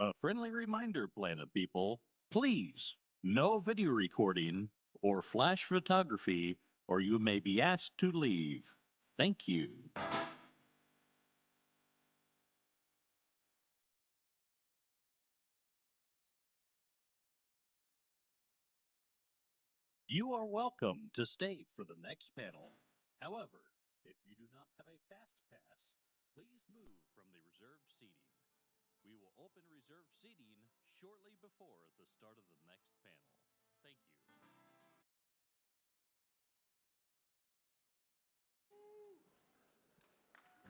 A friendly reminder, Planet people. Please, no video recording or flash photography, or you may be asked to leave. Thank you. You are welcome to stay for the next panel. However, if you do not have a fast pass, please move from the reserved seating. We will open reserved seating shortly before the start of the next panel. Thank you.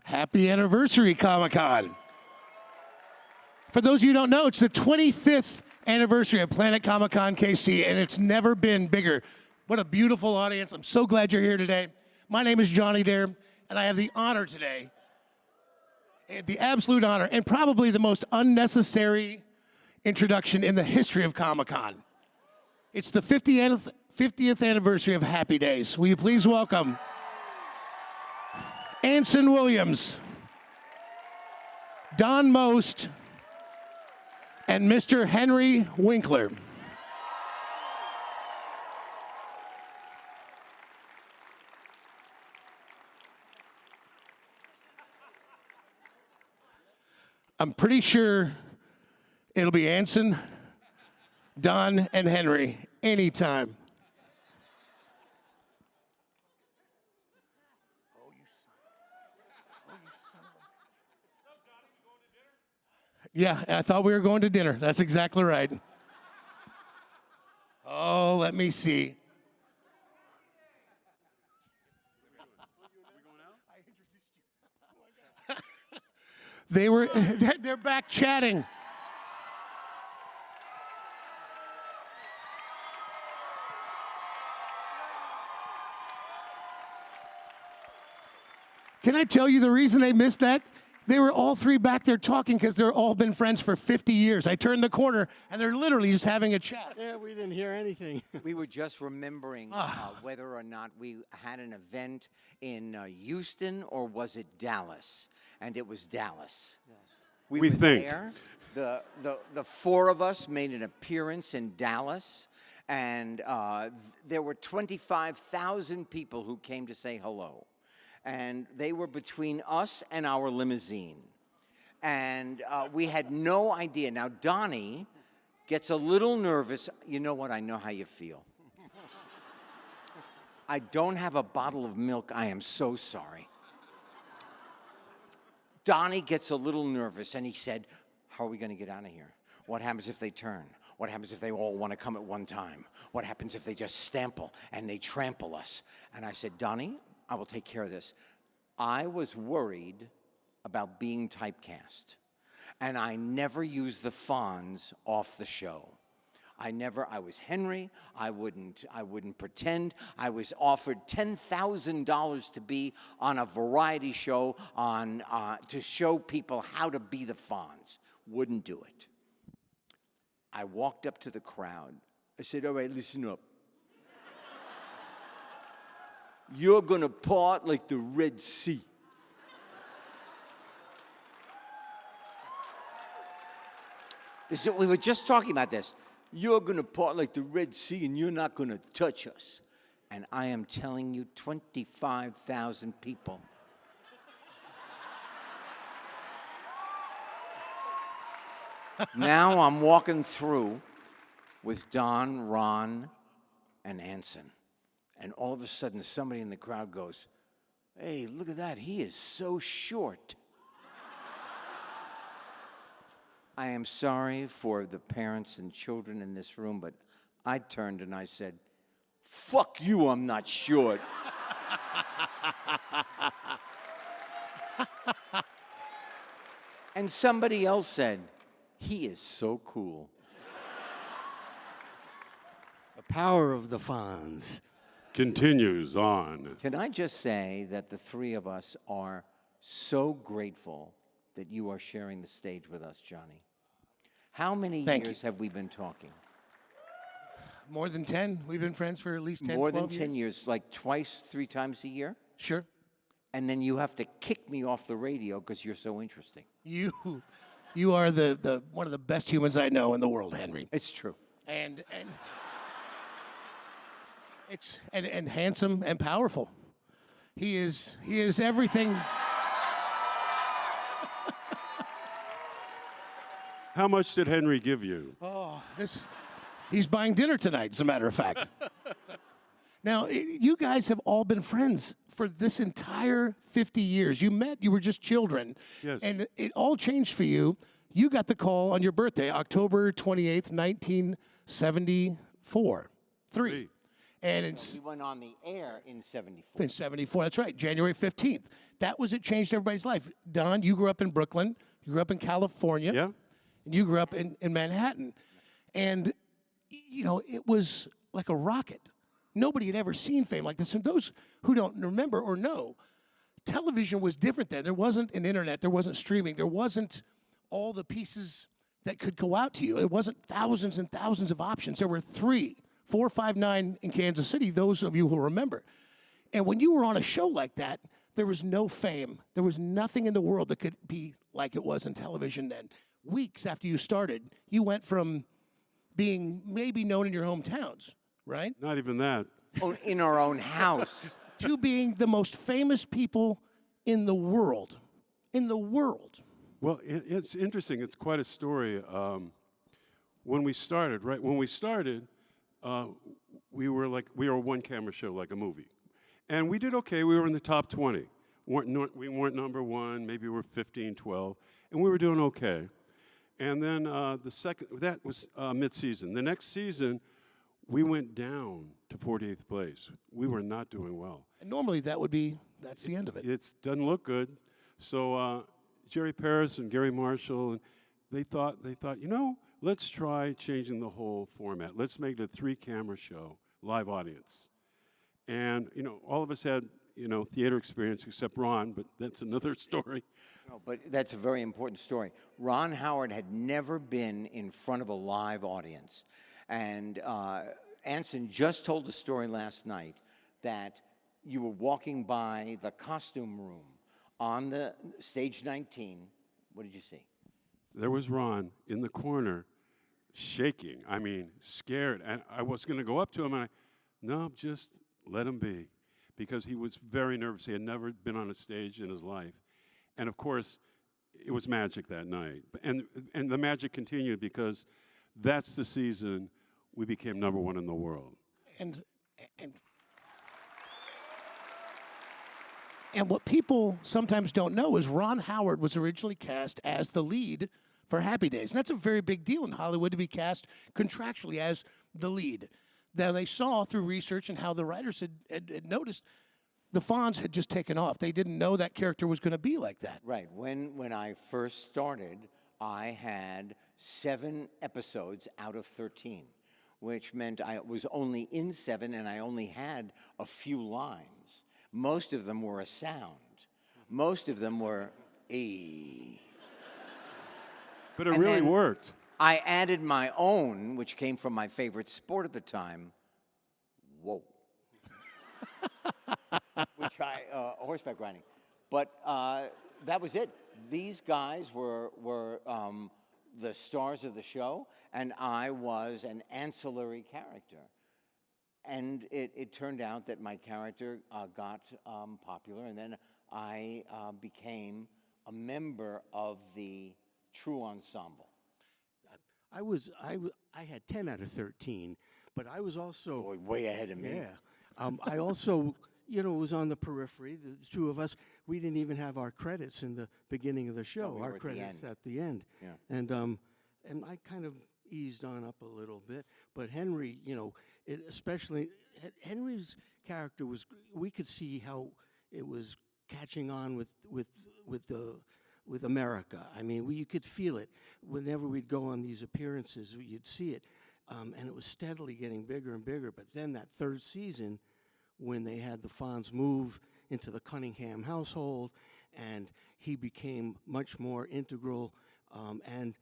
Happy anniversary, Comic-Con. For those of you who don't know, it's the 25th anniversary of Planet Comic-Con KC, and it's never been bigger. What a beautiful audience. I'm so glad you're here today. My name is Johnny Dare, and I have the honor today, the absolute honor, and probably the most unnecessary introduction in the history of Comic-Con. It's the 50th anniversary of Happy Days. Will you please welcome Anson Williams, Don Most, and Mr. Henry Winkler. I'm pretty sure it'll be Anson, Don, and Henry anytime. Yeah, I thought we were going to dinner. That's exactly right. Oh, let me see. They're back chatting. Can I tell you the reason they missed that? They were all three back there talking because they're all been friends for 50 years. I turned the corner, and they're literally just having a chat. Yeah, we didn't hear anything. We were just remembering whether or not we had an event in Houston or was it Dallas? And it was Dallas. Yes. We were think. There. The four of us made an appearance in Dallas, and there were 25,000 people who came to say hello. And they were between us and our limousine. And we had no idea. Now, Donnie gets a little nervous. You know what? I know how you feel. I don't have a bottle of milk. I am so sorry. Donnie gets a little nervous, and he said, how are we going to get out of here? What happens if they turn? What happens if they all want to come at one time? What happens if they just stample and they trample us? And I said, Donnie, I will take care of this. I was worried about being typecast, and I never used the Fonz off the show. I was Henry. I wouldn't pretend. I was offered $10,000 to be on a variety show to show people how to be the Fonz. Wouldn't do it. I walked up to the crowd. I said, all right, listen up. You're going to part like the Red Sea. We were just talking about this. You're going to part like the Red Sea, and you're not going to touch us. And I am telling you, 25,000 people. Now I'm walking through with Don, Ron, and Anson. And all of a sudden, somebody in the crowd goes, hey, look at that. He is so short. I am sorry for the parents and children in this room, but I turned and I said, fuck you, I'm not short. And somebody else said, he is so cool. The power of the Fonz. Continues on. Can I just say that the three of us are so grateful that you are sharing the stage with us, Johnny. How many years have we been talking? More than 10. We've been friends for at least 10, More 12 than 10 years, like twice, 3 times a year? Sure. And then you have to kick me off the radio because you're so interesting. You You are the one of the best humans I know in the world, Henry. It's true. And handsome and powerful. He is everything. How much did Henry give you? Oh, he's buying dinner tonight, as a matter of fact. Now, you guys have all been friends for this entire 50 years. You met, you were just children. Yes. And it all changed for you. You got the call on your birthday, October 28th, 1974. Three. And it's We went on the air in 74. in 74, that's right, January 15th. That was, it changed everybody's life. Don, you grew up in Brooklyn. You grew up in California. Yeah? And you grew up in Manhattan. And, you know, it was like a rocket. Nobody had ever seen fame like this. And those who don't remember or know, television was different then. There wasn't an internet. There wasn't streaming. There wasn't all the pieces that could go out to you. It wasn't thousands and thousands of options. There were 3, 4, 5, 9 in Kansas City, those of you who remember. And when you were on a show like that, there was no fame. There was nothing in the world that could be like it was in television then. Weeks after you started, you went from being maybe known in your hometowns, right? Not even that. Oh, in our own house. To being the most famous people in the world. In the world. Well, it's interesting. It's quite a story. When we started, right? When we started, we were a one-camera show, like a movie, and we did okay. We were in the top 20. We weren't number one. Maybe we were 15, 12, and we were doing okay. And then that was mid-season. The next season, we went down to 48th place. We were not doing well. And normally that's the end of it. It doesn't look good. So Jerry Paris and Gary Marshall, and they thought, you know, let's try changing the whole format. Let's make it a 3-camera show, live audience. And, you know, all of us had, you know, theater experience except Ron, but that's another story. No, but that's a very important story. Ron Howard had never been in front of a live audience. And Anson just told the story last night that you were walking by the costume room on the stage 19. What did you see? There was Ron in the corner, shaking. I mean, scared. And I was going to go up to him, and no, just let him be, because he was very nervous. He had never been on a stage in his life. And of course, it was magic that night. And the magic continued, because that's the season we became #1 in the world. And what people sometimes don't know is Ron Howard was originally cast as the lead for Happy Days. And that's a very big deal in Hollywood, to be cast contractually as the lead. Then they saw through research and how the writers had noticed the Fonz had just taken off. They didn't know that character was going to be like that. Right. When I first started, I had 7 episodes out of 13, which meant I was only in 7 and I only had a few lines. Most of them were a sound. Most of them were a. But it really worked. I added my own, which came from my favorite sport at the time, whoa. Which horseback riding. But that was it. These guys were the stars of the show, and I was an ancillary character. And it turned out that my character got popular, and then I became a member of the true ensemble. I had 10 out of 13, but I was also Boy, way ahead of me. Yeah. I also, you know, was on the periphery. The two of us, we didn't even have our credits in the beginning of the show. we our were at the credits end. at the end. Yeah. And I kind of eased on up a little bit. But Henry, you know, especially Henry's character was. We could see how it was catching on with America. I mean, you could feel it. Whenever we'd go on these appearances, you'd see it. And it was steadily getting bigger and bigger. But then that 3rd season, when they had the Fonz move into the Cunningham household, and he became much more integral and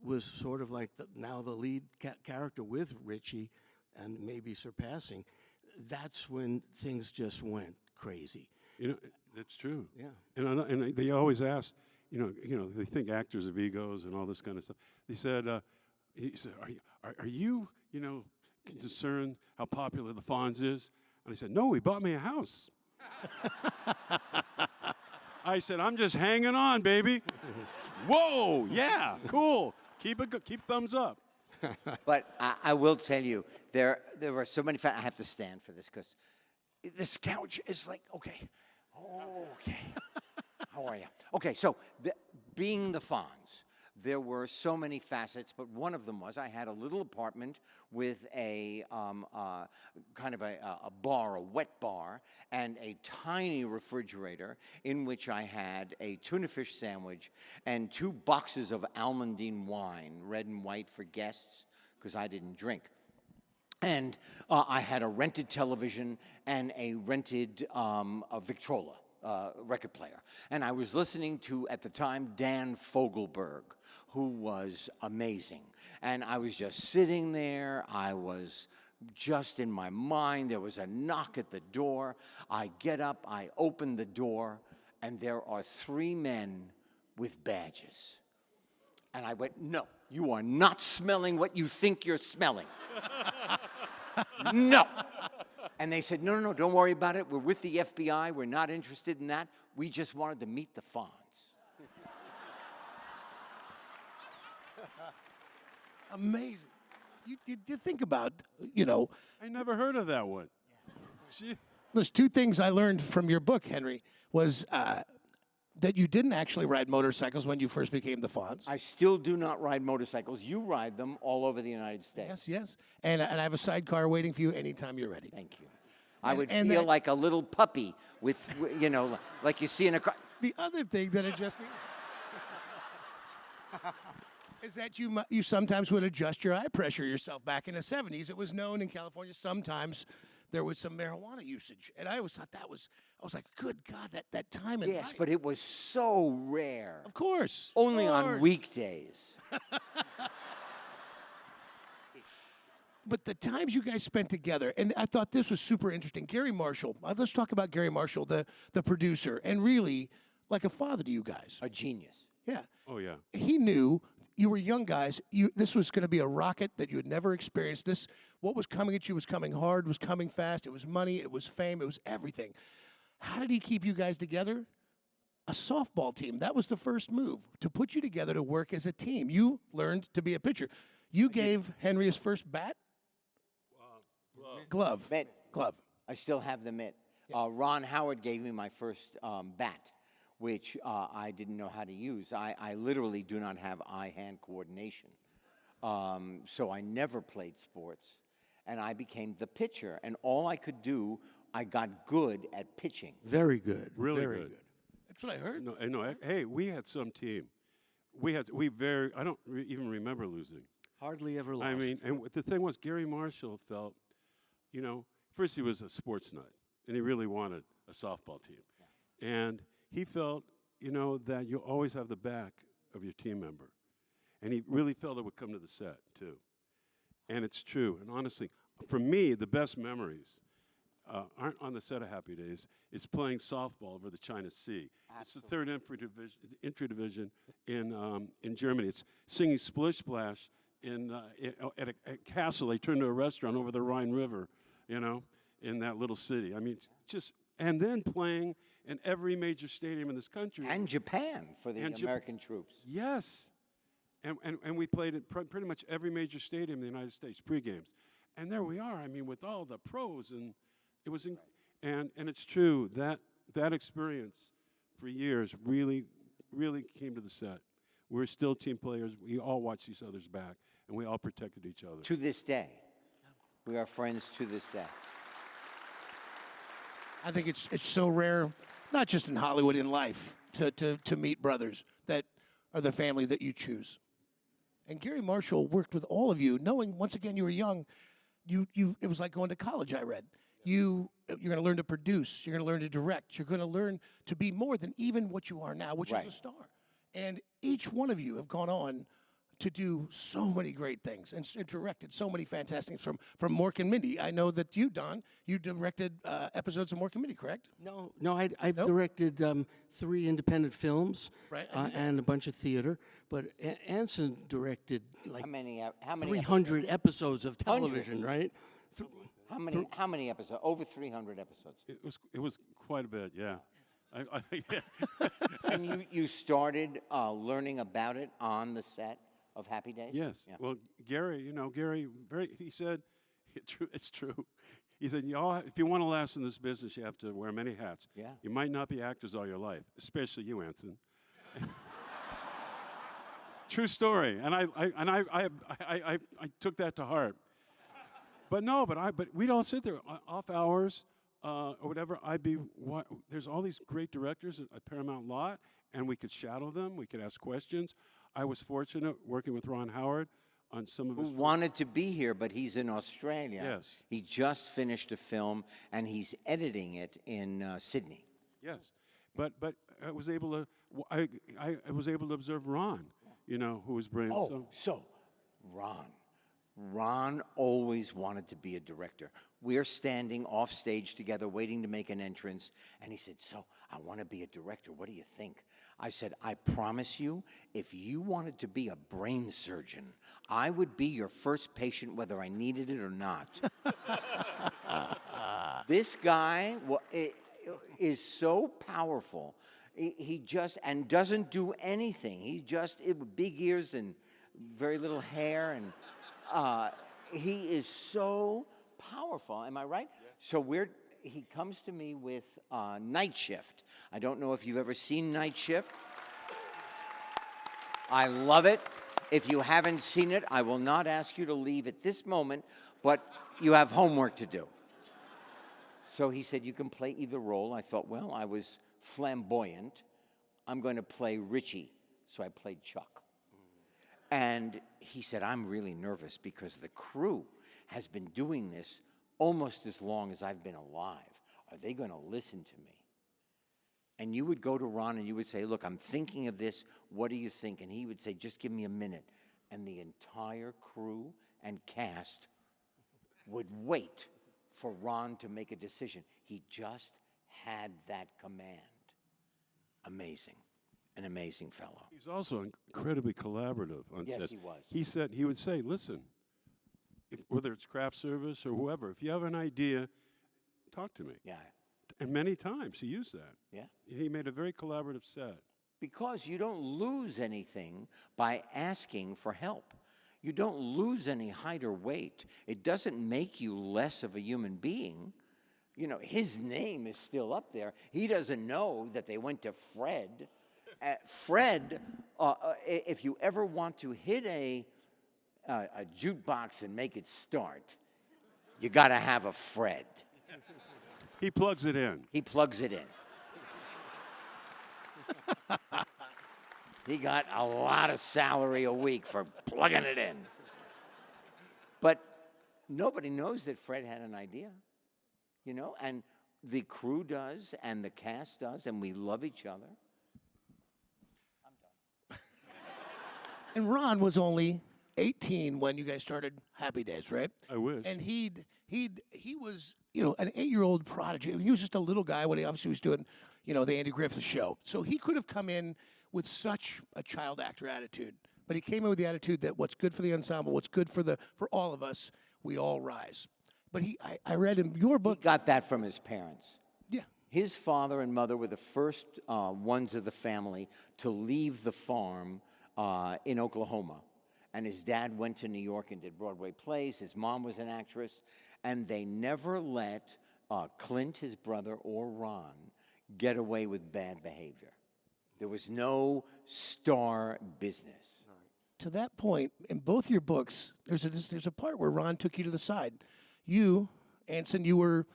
was sort of like now the lead character with Richie, and maybe surpassing, that's when things just went crazy. You know, that's true. Yeah. And they always ask, they think actors have egos and all this kind of stuff. He said, are you, concerned how popular the Fonz is? And I said, no, he bought me a house. I said, I'm just hanging on, baby. Whoa, yeah, cool. Keep thumbs up. But I will tell you, there were so many. I have to stand for this because this couch is like, okay. How are you? Okay, so being the Fonz, there were so many facets, but one of them was I had a little apartment with a kind of a bar, a wet bar, and a tiny refrigerator in which I had a tuna fish sandwich and 2 boxes of Almondine wine, red and white for guests, because I didn't drink. And I had a rented television and a rented a Victrola record player. And I was listening to, at the time, Dan Fogelberg, who was amazing. And I was just sitting there. I was just in my mind. There was a knock at the door. I get up, I open the door, and there are 3 men with badges. And I went, no, you are not smelling what you think you're smelling. No. And they said, no, don't worry about it. We're with the FBI. We're not interested in that. We just wanted to meet the Fonz. Amazing. You think about, I never heard of that one. Gee. there's 2 things I learned from your book, Henry, was that you didn't actually ride motorcycles when you first became the Fonz. I still do not ride motorcycles. You ride them all over the United States. Yes. And I have a sidecar waiting for you anytime you're ready. Thank you. I would and feel that- like a little puppy with, like you see in a car. The other thing that adjusts me is that you sometimes would adjust your eye pressure yourself. Back in the 70s, it was known in California sometimes there was some marijuana usage. And I always thought I was like, good God, that time in Yes, life. but it was so rare. Of course. Only of on course. weekdays. But the times you guys spent together, and I thought this was super interesting. Garry Marshall, let's talk about Garry Marshall, the producer, and really like a father to you guys. A genius. Yeah. Oh, yeah. He knew you were young guys. This was going to be a rocket that you had never experienced. What was coming at you was coming hard, was coming fast. It was money, it was fame, it was everything. How did he keep you guys together? A softball team. That was the first move, to put you together to work as a team. You learned to be a pitcher. You gave Henry his first bat? Glove. Mitt. Glove. I still have the mitt. Ron Howard gave me my first bat, which I didn't know how to use. I literally do not have eye-hand coordination. So I never played sports. And I became the pitcher. And all I could do, I got good at pitching. Very good. Really very good. That's what I heard. No, hey, we had some team. I don't even remember losing. Hardly ever lost. I mean, and the thing was, Garry Marshall felt, first he was a sports nut, and he really wanted a softball team. Yeah. And he felt, that you always have the back of your team member. And he really felt it would come to the set, too. And it's true. And honestly, for me, the best memories aren't on the set of Happy Days. It's playing softball over the China Sea. Absolutely. It's the 3rd infantry division in Germany. It's singing Splish Splash at a castle they turned to a restaurant over the Rhine River, in that little city. I mean, and then playing in every major stadium in this country. And Japan for the American troops. Yes. And we played at pretty much every major stadium in the United States, pre-games. And there we are, I mean, with all the pros. And it was, and it's true, that experience for years really, really came to the set. We're still team players. We all watched each other's back, and we all protected each other. To this day. We are friends to this day. I think it's so rare, not just in Hollywood, in life, to meet brothers that are the family that you choose. And Garry Marshall worked with all of you, knowing once again you were young. It was like going to college. I read you're going to learn to produce. You're going to learn to direct. You're going to learn to be more than even what you are now, which is a star. And each one of you have gone on to do so many great things and directed so many fantastic things from Mork and Mindy. I know that you, Don, you directed episodes of Mork and Mindy, correct? No, I've Nope. directed 3 independent films Right, I knew that. and a bunch of theater. But Anson directed like How many 300 episodes of television, right? How many episodes? Over 300 episodes. It was quite a bit, yeah. Yeah. And you started learning about it on the set of Happy Days? Yes. Yeah. Well, Garry, he said, it's true. He said, if you want to last in this business, you have to wear many hats. Yeah. You might not be actors all your life, especially you, Anson. True story. And I took that to heart. But we'd all sit there off hours or whatever. There's all these great directors at Paramount Lot, and we could shadow them. We could ask questions. I was fortunate working with Ron Howard on some of Who his. wanted to be here, but he's in Australia. Yes. He just finished a film, and he's editing it in Sydney. Yes, but I was able to. I was able to observe Ron. Who was brilliant. So Ron always wanted to be a director. We're standing off stage together waiting to make an entrance, and he said, so I want to be a director. What do you think? I said, I promise you, if you wanted to be a brain surgeon, I would be your first patient whether I needed it or not. This guy is so powerful. He just, and doesn't do anything. He just, big ears and very little hair, and he is so powerful. Am I right? Yes. So he comes to me with Night Shift. I don't know if you've ever seen Night Shift. I love it. If you haven't seen it, I will not ask you to leave at this moment, but you have homework to do. So he said, you can play either role. I thought, well, I was flamboyant. I'm going to play Richie. So I played Chuck. And he said, I'm really nervous because the crew has been doing this almost as long as I've been alive. Are they going to listen to me? And you would go to Ron and you would say, look, I'm thinking of this. What do you think? And he would say, just give me a minute. And the entire crew and cast would wait for Ron to make a decision. He just had that command. Amazing. An amazing fellow. He's also incredibly collaborative on Yes, sets. he was. He would say, listen, whether it's craft service or whoever, if you have an idea, talk to me. Yeah. And many times he used that. Yeah. He made a very collaborative set. Because you don't lose anything by asking for help. You don't lose any height or weight. It doesn't make you less of a human being. His name is still up there. He doesn't know that they went to Fred. Fred, if you ever want to hit a jukebox and make it start, you got to have a Fred. He plugs it in. He plugs it in. He got a lot of salary a week for plugging it in. But nobody knows that Fred had an idea, and the crew does, and the cast does, and we love each other. I'm done. And Ron was only 18 when you guys started Happy Days, right? I wish. And he was, an 8-year-old prodigy. He was just a little guy when he obviously was doing, the Andy Griffith Show. So he could have come in with such a child actor attitude, but he came in with the attitude that what's good for the ensemble, what's good for all of us, we all rise. But I read in your book. He got that from his parents. Yeah. His father and mother were the first ones of the family to leave the farm in Oklahoma. And his dad went to New York and did Broadway plays. His mom was an actress. And they never let Clint, his brother, or Ron get away with bad behavior. There was no star business. To that point, in both your books, there's a part where Ron took you to the side. You, Anson, you were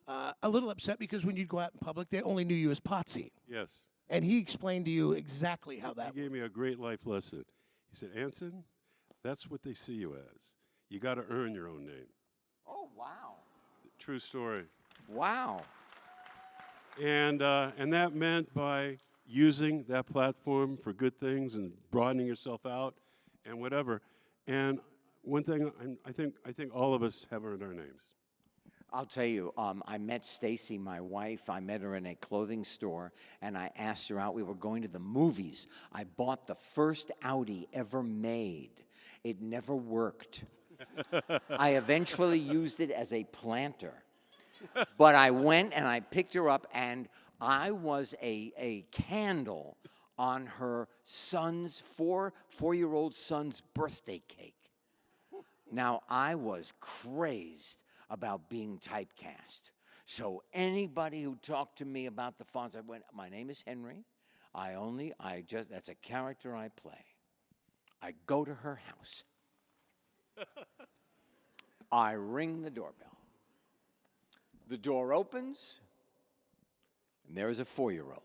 a little upset because when you'd go out in public, they only knew you as Potsy. Yes. And he explained to you exactly how that He gave me a great life lesson. He said, Anson, that's what they see you as. You got to earn your own name. Oh, wow. True story. Wow. And that meant by using that platform for good things and broadening yourself out and whatever. And one thing, I think all of us have earned our names. I'll tell you, I met Stacy, my wife. I met her in a clothing store, and I asked her out. We were going to the movies. I bought the first Audi ever made. It never worked. I eventually used it as a planter. But I went and I picked her up, and I was a candle on her son's, four-year-old son's birthday cake. Now, I was crazed about being typecast. So anybody who talked to me about the Fonz, I went, my name is Henry. That's a character I play. I go to her house. I ring the doorbell. The door opens, and there is a 4-year-old.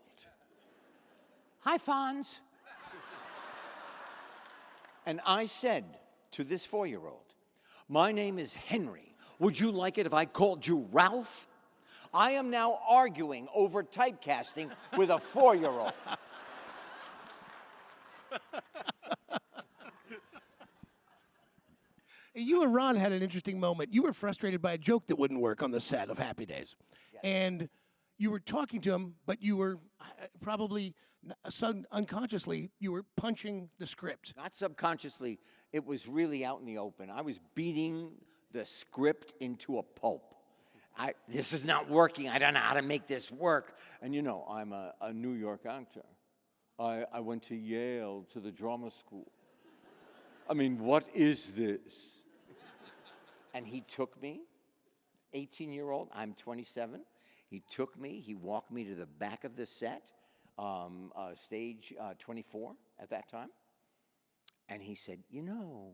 Hi, Fonz. And I said to this 4-year-old, my name is Henry. Would you like it if I called you Ralph? I am now arguing over typecasting with a 4-year-old. You and Ron had an interesting moment. You were frustrated by a joke that wouldn't work on the set of Happy Days. Yes. And you were talking to him, but you were probably unconsciously, you were punching the script. Not subconsciously, it was really out in the open. I was beating the script into a pulp. This is not working. I don't know how to make this work. And you know, I'm a New York actor. I went to Yale, to the drama school. I mean, what is this? And he took me, 18-year-old, I'm 27. He took me, he walked me to the back of the set, stage 24 at that time. And he said, you know,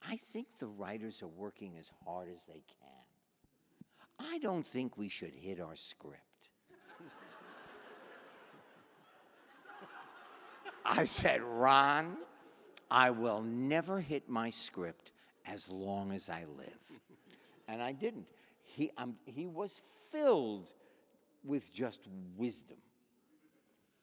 I think the writers are working as hard as they can. I don't think we should hit our script. I said, Ron, I will never hit my script as long as I live. And I didn't. He was filled with just wisdom.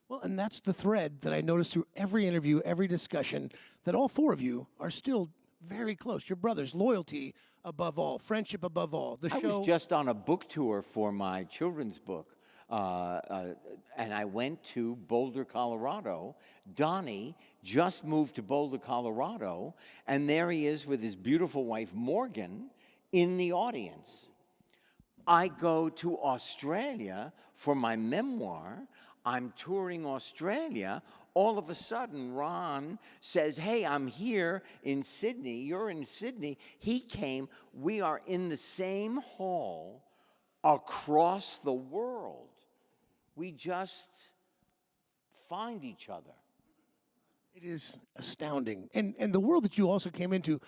Well, and that's the thread that I noticed through every interview, every discussion, that all four of you are still very close. Your brothers, loyalty above all, friendship above all. I was just on a book tour for my children's book, and I went to Boulder, Colorado. Donnie just moved to Boulder, Colorado, and there he is with his beautiful wife, Morgan, in the audience. I go to Australia for my memoir. I'm touring Australia. All of a sudden, Ron says, hey, I'm here in Sydney. You're in Sydney. He came. We are in the same hall across the world. We just find each other. It is astounding. And the world that you also came into,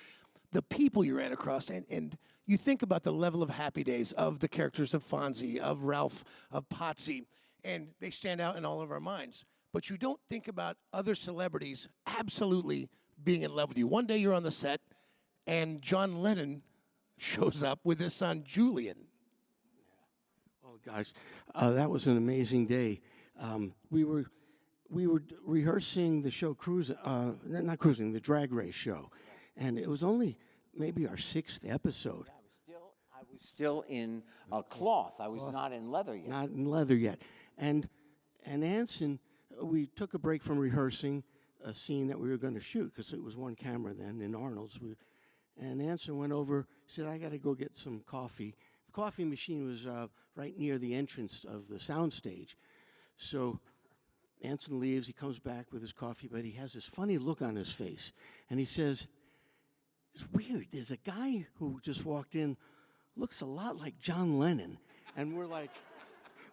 the people you ran across, and you think about the level of Happy Days of the characters of Fonzie, of Ralph, of Potsy, and they stand out in all of our minds. But you don't think about other celebrities absolutely being in love with you. One day you're on the set, and John Lennon shows up with his son, Julian. Oh, gosh. That was an amazing day. We were rehearsing the show, the Drag Race show. And it was only maybe our 6th episode. I was still in cloth. I was not in leather yet. Not in leather yet. And Anson, we took a break from rehearsing a scene that we were going to shoot, because it was one camera then in Arnold's. And Anson went over, said, I got to go get some coffee. The coffee machine was right near the entrance of the soundstage. So Anson leaves, he comes back with his coffee, but he has this funny look on his face. And he says, it's weird, there's a guy who just walked in, looks a lot like John Lennon. And we're like,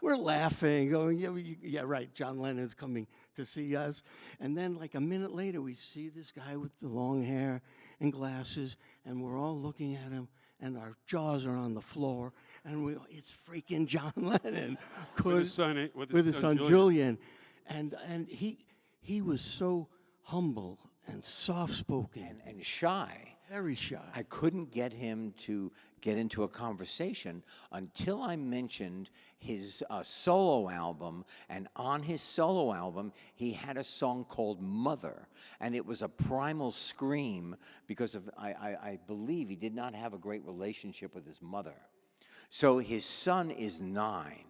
we're laughing, going, yeah, right, John Lennon's coming to see us. And then like a minute later, we see this guy with the long hair and glasses, and we're all looking at him, and our jaws are on the floor, and it's freaking John Lennon. With his son Julian. And he was so humble and soft-spoken. And shy. Very shy. I couldn't get him to get into a conversation until I mentioned his solo album. And on his solo album, he had a song called Mother. And it was a primal scream because of, I believe he did not have a great relationship with his mother. So his son is 9.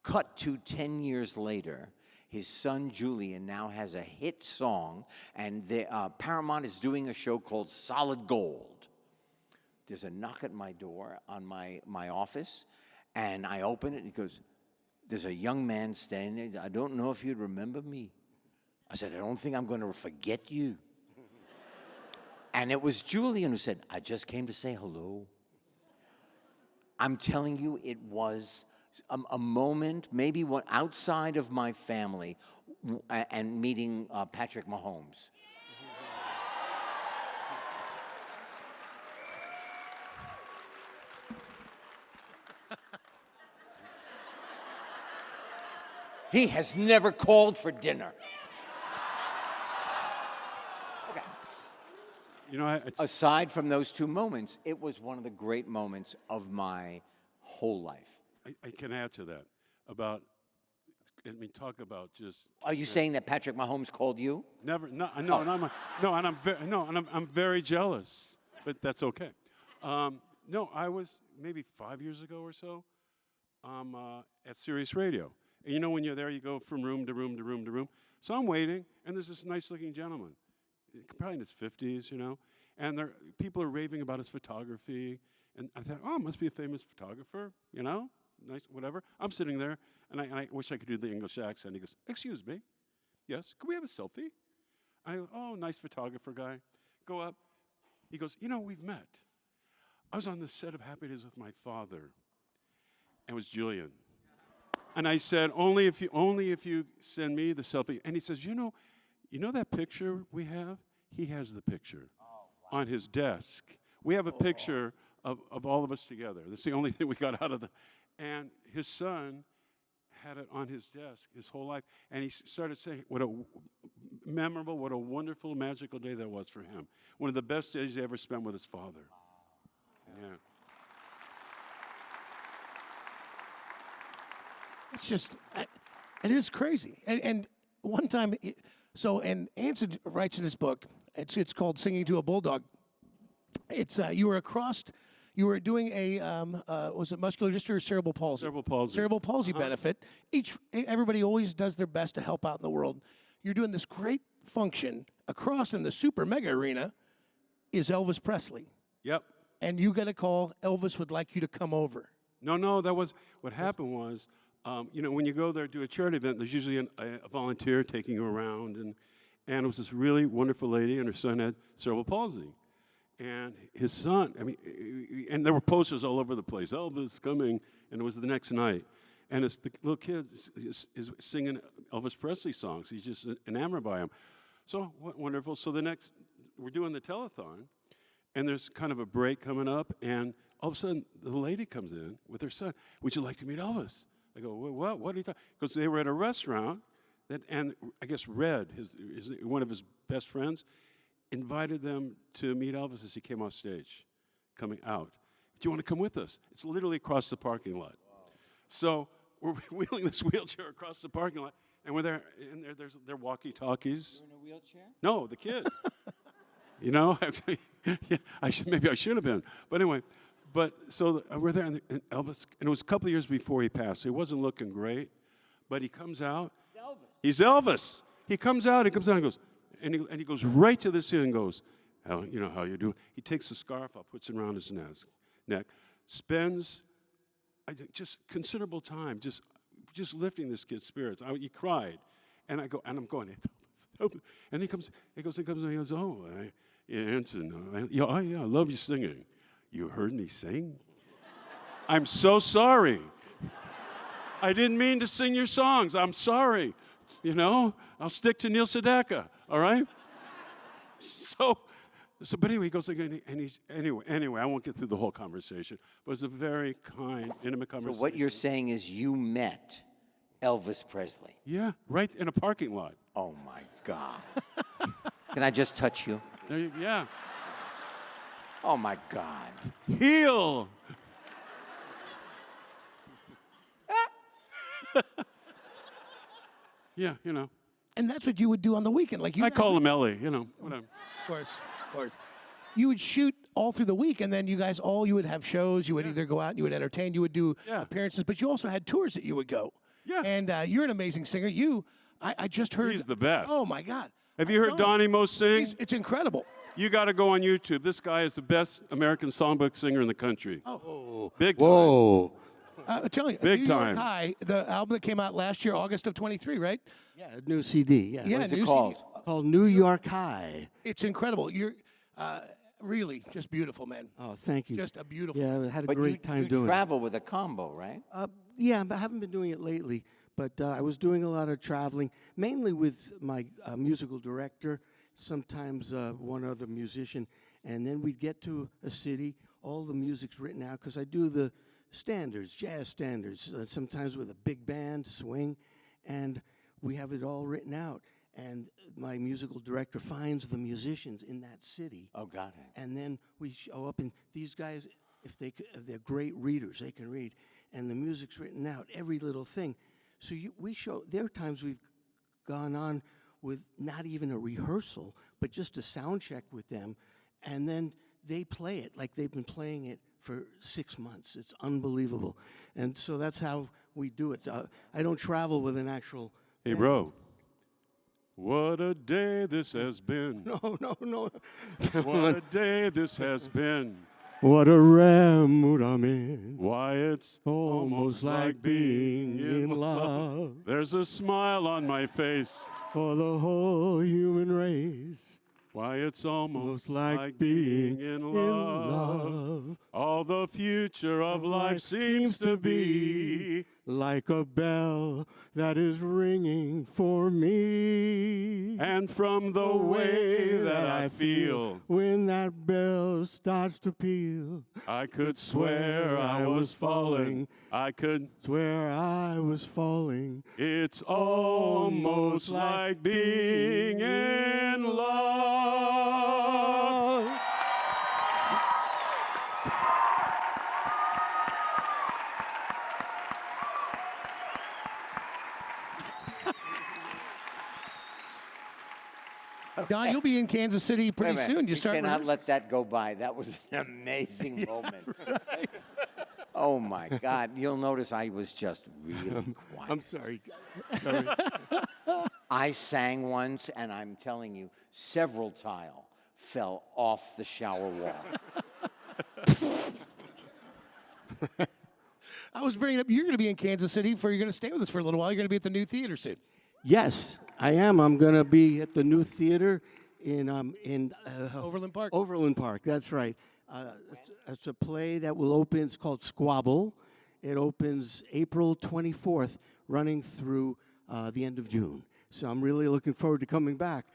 Cut to 10 years later, his son Julian now has a hit song, and Paramount is doing a show called Solid Gold. There's a knock at my door on my office, and I open it, and he goes, there's a young man standing there. I don't know if you'd remember me. I said, I don't think I'm going to forget you. And it was Julian who said, I just came to say hello. I'm telling you, it was a moment, maybe one outside of my family, and meeting Patrick Mahomes. He has never called for dinner. Okay. You know, Aside from those 2 moments, it was one of the great moments of my whole life. I can add to that about, I mean, talk about just. Are you saying that Patrick Mahomes called you? Never, no, and I'm very jealous, but that's okay. No, I was maybe 5 years ago or so at Sirius Radio. And you know, when you're there, you go from room to room to room to room. So I'm waiting, and there's this nice-looking gentleman, probably in his 50s, you know, and people are raving about his photography. And I thought, oh, must be a famous photographer, you know, nice, whatever. I'm sitting there, and I wish I could do the English accent. He goes, excuse me, yes, can we have a selfie? I go, oh, nice photographer guy. Go up. He goes, you know, we've met. I was on the set of Happy Days with my father, and it was Julian. And I said, only if you send me the selfie. And he says, you know that picture we have? He has the picture on his desk. We have a picture of all of us together. That's the only thing we got out of the. And his son had it on his desk his whole life. And he started saying what a memorable, what a wonderful, magical day that was for him. One of the best days he ever spent with his father. Yeah. It's just, it is crazy. And one time, and Anson writes in his book, it's called Singing to a Bulldog. It's, you were doing a, was it muscular dystrophy or cerebral palsy? Cerebral palsy. Cerebral palsy benefit. Everybody always does their best to help out in the world. You're doing this great function across in the super mega arena is Elvis Presley. Yep. And you got a call, Elvis would like you to come over. No, that was, what happened was, you know, when you go there to do a charity event, there's usually a volunteer taking you around, and it was this really wonderful lady, and her son had cerebral palsy. And his son, I mean, and there were posters all over the place, Elvis coming, and it was the next night. And the little kid is singing Elvis Presley songs. He's just enamored by him. So wonderful. So we're doing the telethon, and there's kind of a break coming up, and all of a sudden, the lady comes in with her son. Would you like to meet Elvis? I go, what? What are you talking? Because they were at a restaurant, and I guess Red, one of his best friends, invited them to meet Elvis as he came off stage, coming out. Do you want to come with us? It's literally across the parking lot. Wow. So we're wheeling this wheelchair across the parking lot, and we're there, and there's their walkie-talkies. You're in a wheelchair? No, the kid. You know, maybe I should have been. But anyway, so we're there, and Elvis, and it was a couple of years before he passed, so he wasn't looking great, but he comes out. He's Elvis. He comes out and goes, and he goes right to the ceiling and goes, how you doing? He takes the scarf off, puts it around his neck, spends just considerable time just lifting this kid's spirits. He cried, and I'm going, Elvis. And he goes, oh, Anson, yeah, I love you singing. You heard me sing? I'm so sorry. I didn't mean to sing your songs. I'm sorry. You know, I'll stick to Neil Sedaka, all right? So, but anyway, he goes again, and he's, anyway, I won't get through the whole conversation, but it's a very kind, intimate conversation. So what you're saying is you met Elvis Presley? Yeah, right in a parking lot. Oh, my God. Can I just touch you? Yeah. Oh my God. Heel. Yeah, you know. And that's what you would do on the weekend. Like you I guys call would- him Ellie, you know, whatever. Of course, of course. You would shoot all through the week, and then you guys you would have shows. You would either go out and you would entertain. You would do Yeah. appearances, but you also had tours that you would go. Yeah. And you're an amazing singer. I just heard. He's the best. Oh my God. Have you heard Donnie Most sing? It's incredible. You got to go on YouTube. This guy is the best American songbook singer in the country. Oh. Big time. Whoa. I'm telling you, Big New York time. High, the album that came out last year, August of '23, right? Yeah, a new CD. Yeah. Yeah, What's it new called? CD. Called New York High. It's incredible. You're really just beautiful, man. Oh, thank you. Just a beautiful. Yeah, I had a But great you, time you doing travel with a combo, right? it. Yeah, but I haven't been doing it lately. But I was doing a lot of traveling, mainly with my musical director, sometimes one other musician. And then we'd get to a city, all the music's written out, because I do the standards, jazz standards, sometimes with a big band, swing, and we have it all written out. And my musical director finds the musicians in that city. Oh, got it. And then we show up, and these guys, if they're great readers, they can read, and the music's written out, every little thing. So there are times we've gone on with not even a rehearsal, but just a sound check with them, and then they play it like they've been playing it for 6 months. It's unbelievable. And so that's how we do it. I don't travel with an actual Hey, band. bro. What a day this has been. No. What a day this has been. What a rare mood I'm in. Why, it's Almost like being in love There's a smile on my face. for the whole human race. Why, it's almost Almost like being in love. All the future of life seems to be. Like a bell that is ringing for me. And from the way that I feel, when that bell starts to peal, I could swear I was falling. I could. swear I was falling. It's almost like being in love. Don, you'll be in Kansas City Wait pretty a minute. soon. You We start. cannot rehearsing. let that go by. That was an amazing moment. Oh my God! You'll notice I was just really quiet. I'm sorry. I sang once, and I'm telling you, several tile fell off the shower wall. I was bringing up. You're going to be in Kansas City you're going to stay with us for a little while. You're going to be at the new theater soon. Yes, I am. I'm going to be at the new theater in Overland Park. Overland Park, that's right. It's a play that will open. It's called Squabble. It opens April 24th, running through the end of June. So I'm really looking forward to coming back.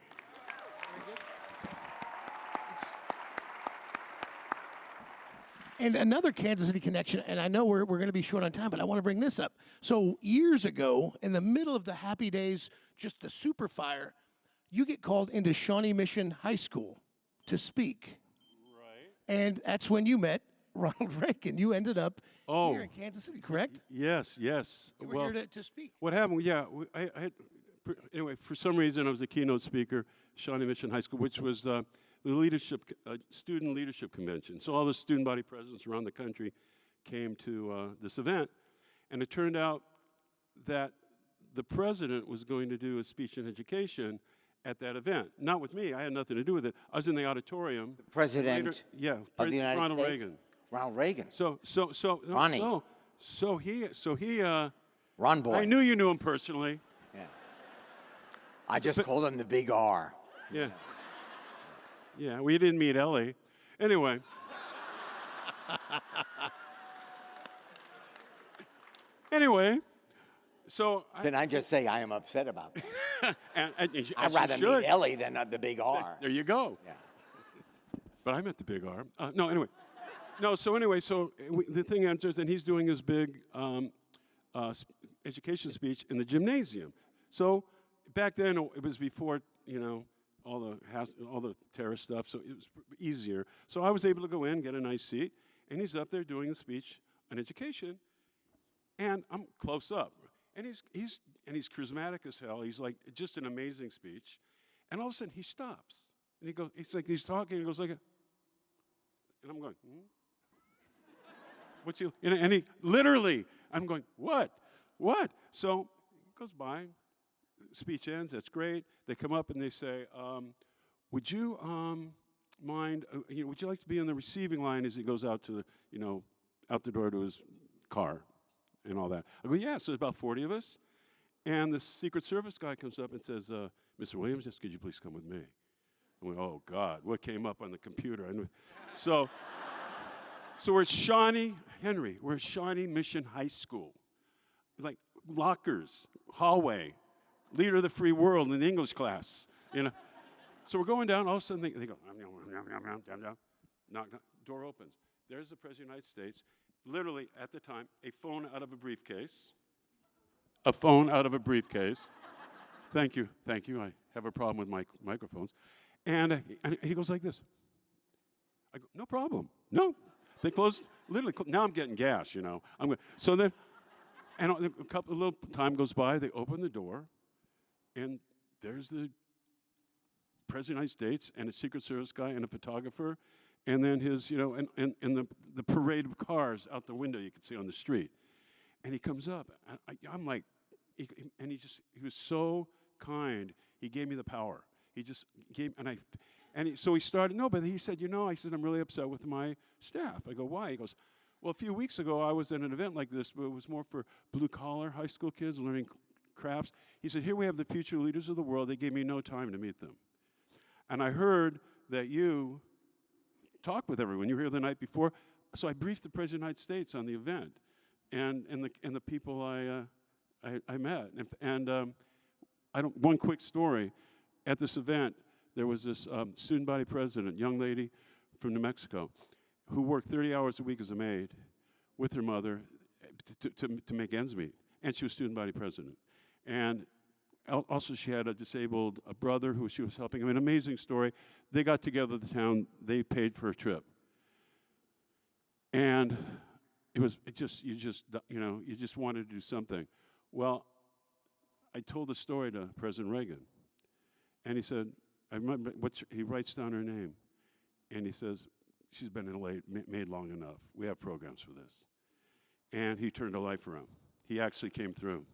And another Kansas City connection, and I know we're going to be short on time, but I want to bring this up. So years ago, in the middle of the happy days, just the super fire, you get called into Shawnee Mission High School to speak. Right. And that's when you met Ronald Reagan. You ended up here in Kansas City, correct? Yes. You were here to speak. What happened? Yeah, anyway, for some reason, I was a keynote speaker, Shawnee Mission High School, which was the student leadership convention. So all the student body presidents around the country came to this event, and it turned out that the president was going to do a speech in education at that event. Not with me. I had nothing to do with it. I was in the auditorium. President of the United Ronald States? Reagan. Ronald Reagan. Ronnie. He. Ron Boy. I knew you knew him personally. Yeah. I just called him the Big R. Yeah. Yeah, we didn't meet Ellie. Anyway. So Can I just say I am upset about that? I'd rather should. meet Ellie than the Big R. There you go. Yeah. But I met the Big R. The thing answers, and he's doing his big education speech in the gymnasium. So back then, it was before, all the terrorist stuff, so it was easier. So I was able to go in, get a nice seat, and he's up there doing a speech on education, and I'm close up, and he's charismatic as hell. He's like just an amazing speech, and all of a sudden he stops, and he's talking, and he goes like, and I'm going, what's he? And he literally, I'm going, what? So it goes by. Speech ends. That's great. They come up and they say, "Would you mind? Would you like to be on the receiving line as he goes out to the, out the door to his car, and all that?" I go, "Yeah." So there's about 40 of us, and the Secret Service guy comes up and says, "Mr. Williams, just could you please come with me?" I went, "Oh God, what came up on the computer?" I knew. So we're at Shawnee Mission High School, like lockers, hallway. Leader of the free world in English class, So we're going down, all of a sudden they go, knock, door opens. There's the President of the United States, literally at the time, a phone out of a briefcase. Thank you, I have a problem with my microphones. And he goes like this. I go, "No problem, no." They closed, literally, now I'm getting gas, So then, and a little time goes by, they open the door, and there's the President of the United States and a Secret Service guy and a photographer, and then his, and the parade of cars out the window you could see on the street. And he comes up, and I'm like, he was so kind. He gave me the power. He just gave, so he started, but he said, I said, "I'm really upset with my staff." I go, "Why?" He goes, "Well, a few weeks ago I was at an event like this, but it was more for blue-collar high school kids learning crafts." He said, "Here we have the future leaders of the world. They gave me no time to meet them. And I heard that you talked with everyone. You were here the night before." So I briefed the President of the United States on the event and the people I met. One quick story. At this event, there was this student body president, young lady from New Mexico, who worked 30 hours a week as a maid with her mother to make ends meet. And she was student body president. And also she had a disabled brother who she was helping. An amazing story. They got together the town. They paid for a trip. And you just wanted to do something. Well, I told the story to President Reagan. And he said, I remember he writes down her name. And he says, "She's been in a maid long enough. We have programs for this." And he turned her life around. He actually came through.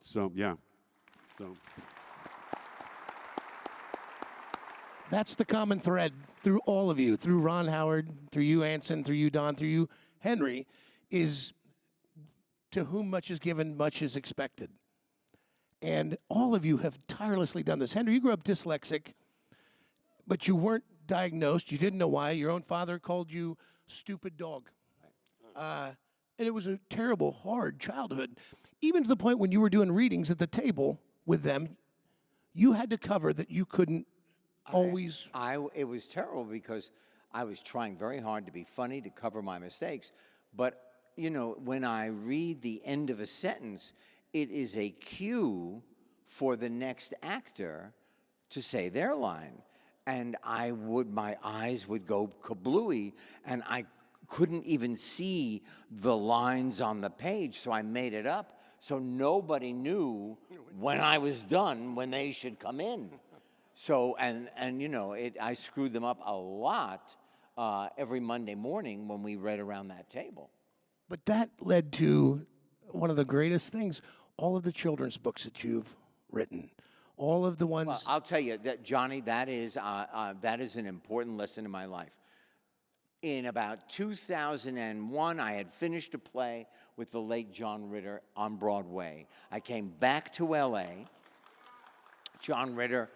So, yeah. That's the common thread through all of you, through Ron Howard, through you, Anson, through you, Don, through you, Henry, is to whom much is given, much is expected. And all of you have tirelessly done this. Henry, you grew up dyslexic, but you weren't diagnosed. You didn't know why. Your own father called you stupid dog. And it was a terrible, hard childhood. Even to the point when you were doing readings at the table with them, you had to cover that you couldn't always. It was terrible because I was trying very hard to be funny, to cover my mistakes. But, when I read the end of a sentence, it is a cue for the next actor to say their line. And my eyes would go kablooey, and I couldn't even see the lines on the page, so I made it up. So nobody knew when I was done, when they should come in. So, I screwed them up a lot every Monday morning when we read around that table. But that led to one of the greatest things, all of the children's books that you've written, all of the ones. Well, I'll tell you, Johnny, that is an important lesson in my life. In about 2001, I had finished a play with the late John Ritter on Broadway. I came back to L.A. John Ritter,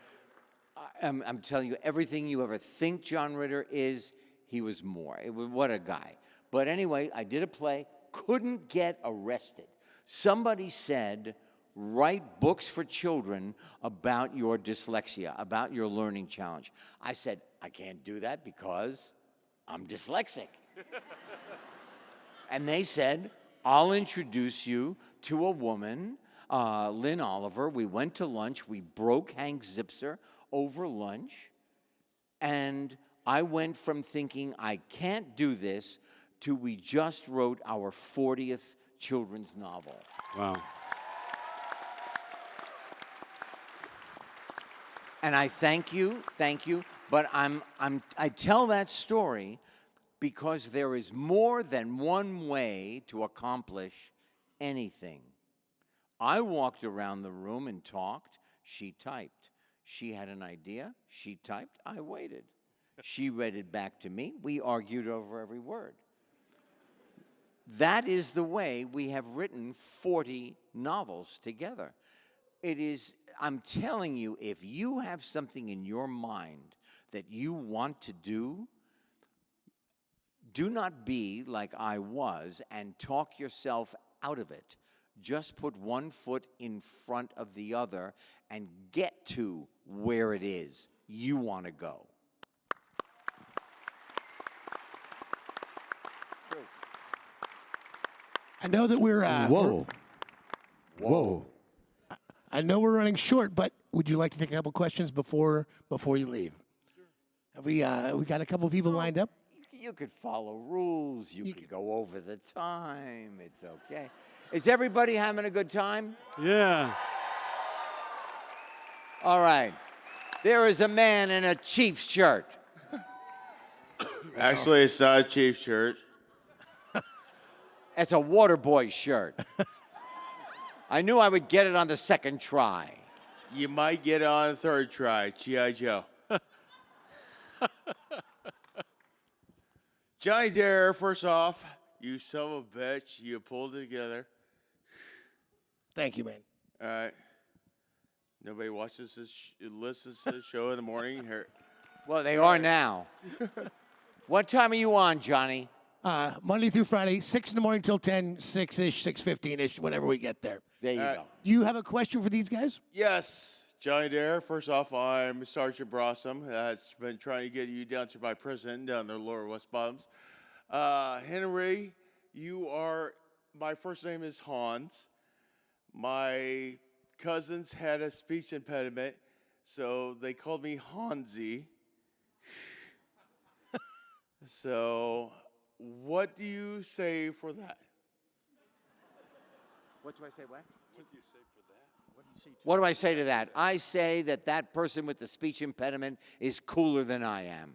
I'm telling you, everything you ever think John Ritter is, he was more. What a guy. But anyway, I did a play, couldn't get arrested. Somebody said, "Write books for children about your dyslexia, about your learning challenge." I said, "I can't do that because I'm dyslexic." And they said, "I'll introduce you to a woman, Lynn Oliver." We went to lunch. We broke Hank Zipser over lunch. And I went from thinking I can't do this to we just wrote our 40th children's novel. Wow. And I thank you, but I tell that story because there is more than one way to accomplish anything. I walked around the room and talked, she typed. She had an idea, she typed, I waited. She read it back to me, we argued over every word. That is the way we have written 40 novels together. It is, I'm telling you, if you have something in your mind that you want to do not be like I was and talk yourself out of it. Just put one foot in front of the other and get to where it is you want to go. I know that we're Whoa. I know we're running short, but would you like to take a couple questions before you leave? Have we got a couple people lined up? You could follow rules. You could go over the time. It's okay. Is everybody having a good time? Yeah. All right. There is a man in a Chiefs shirt. Actually, it's not a Chiefs shirt. It's a Waterboy shirt. I knew I would get it on the second try. You might get it on the third try, G.I. Joe. Johnny Dare, first off, you son of a bitch, you pulled it together. Thank you, man. All right. Nobody watches this, listens to the show in the morning. Here. Well, they are now. What time are you on, Johnny? Monday through Friday, 6 in the morning till 10, 6-ish, 6:15-ish, whenever we get there. There you go. You have a question for these guys? Yes, Johnny Dare, first off, I'm Sergeant Brossum. That's been trying to get you down to my prison down there, Lower West Bottoms. Henry, my first name is Hans. My cousins had a speech impediment, so they called me Hansi. So, what do you say for that? What do I say, what? What do I say to that? I say that that person with the speech impediment is cooler than I am.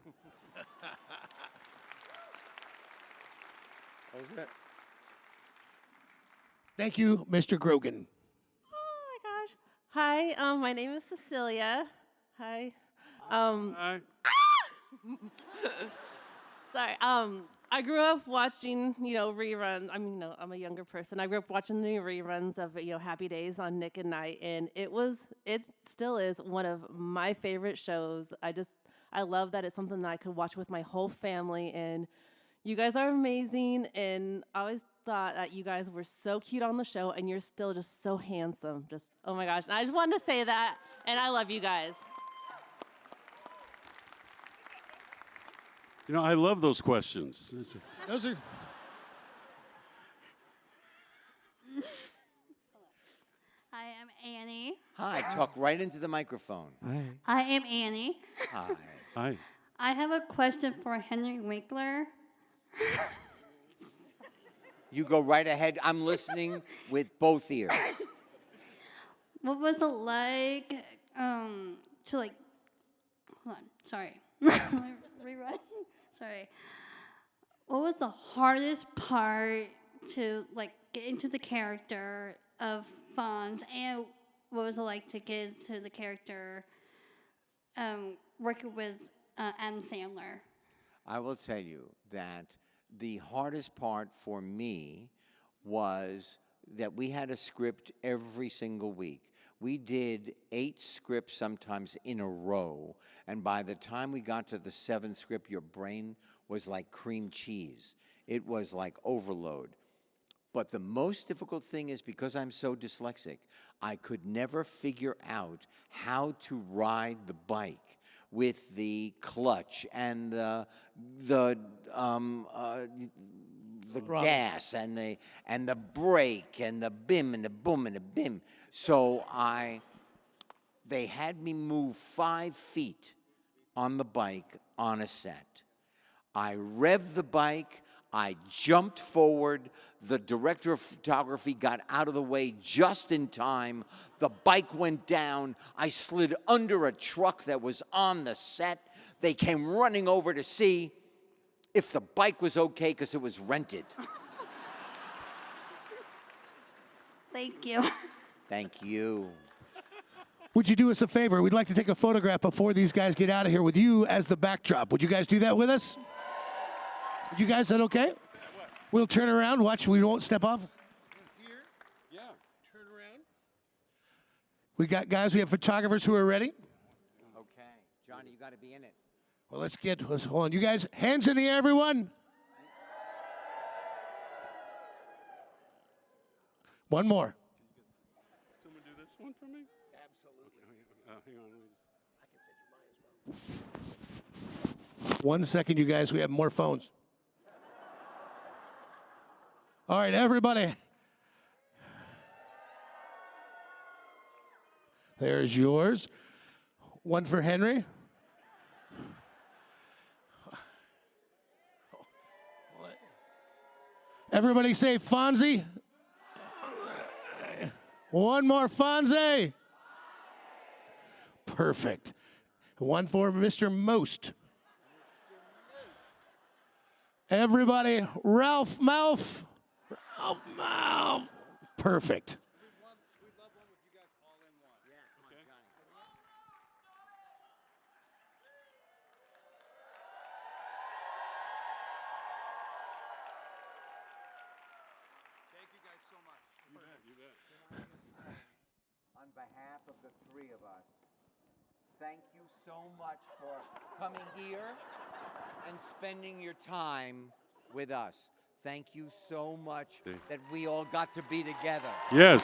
What was that? Thank you, Mr. Grogan. Oh my gosh. Hi, my name is Cecilia. Hi. Hi. Sorry. I grew up watching, reruns. I mean, I'm a younger person. I grew up watching the reruns of, Happy Days on Nick at Night, and it still is one of my favorite shows. I love that it's something that I could watch with my whole family, and you guys are amazing, and I always thought that you guys were so cute on the show, and you're still just so handsome. Just, oh my gosh. And I just wanted to say that, and I love you guys. I love those questions. Those are. Hi, I'm Annie. Hi, talk right into the microphone. I am Annie. Hi. Hi. I have a question for Henry Winkler. You go right ahead. I'm listening with both ears. What was it like hold on, sorry. Rerun. Sorry. What was the hardest part to get into the character of Fonz, and what was it like to get into the character working with Adam Sandler? I will tell you that the hardest part for me was that we had a script every single week. We did 8 scripts sometimes in a row, and by the time we got to the 7th script, your brain was like cream cheese. It was like overload. But the most difficult thing is because I'm so dyslexic, I could never figure out how to ride the bike with the clutch and the gas and the brake and the bim and the boom and the bim. So They had me move 5 feet on the bike on a set. I revved the bike. I jumped forward. The director of photography got out of the way just in time. The bike went down. I slid under a truck that was on the set. They came running over to see if the bike was okay because it was rented. Thank you. Thank you. Would you do us a favor? We'd like to take a photograph before these guys get out of here with you as the backdrop. Would you guys do that with us? Would you guys, is that okay? We'll turn around. Watch, we won't step off. Here? Yeah. Turn around. We got guys, we have photographers who are ready. Okay. Johnny, you got to be in it. Well, let's hold on. You guys, hands in the air, everyone. One more. Someone do this one for me? Hang on. I can send you mine as well. 1 second, you guys. We have more phones. All right, everybody. There's yours. One for Henry. Everybody say Fonzie. One more Fonzie. Perfect. One for Mr. Most. Everybody, Ralph Mouth. Ralph Mouth. Perfect. We'd love one with you guys all in one. Yeah, come on, Johnny. Thank you guys so much. You bet. On behalf of the 3 of us, thank you so much for coming here and spending your time with us. Thank you so much that we all got to be together. Yes.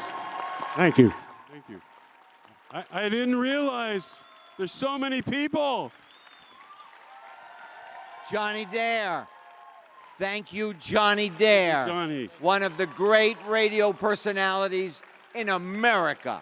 Thank you. Thank you. I didn't realize there's so many people. Johnny Dare. Thank you, Johnny Dare. Johnny. One of the great radio personalities in America.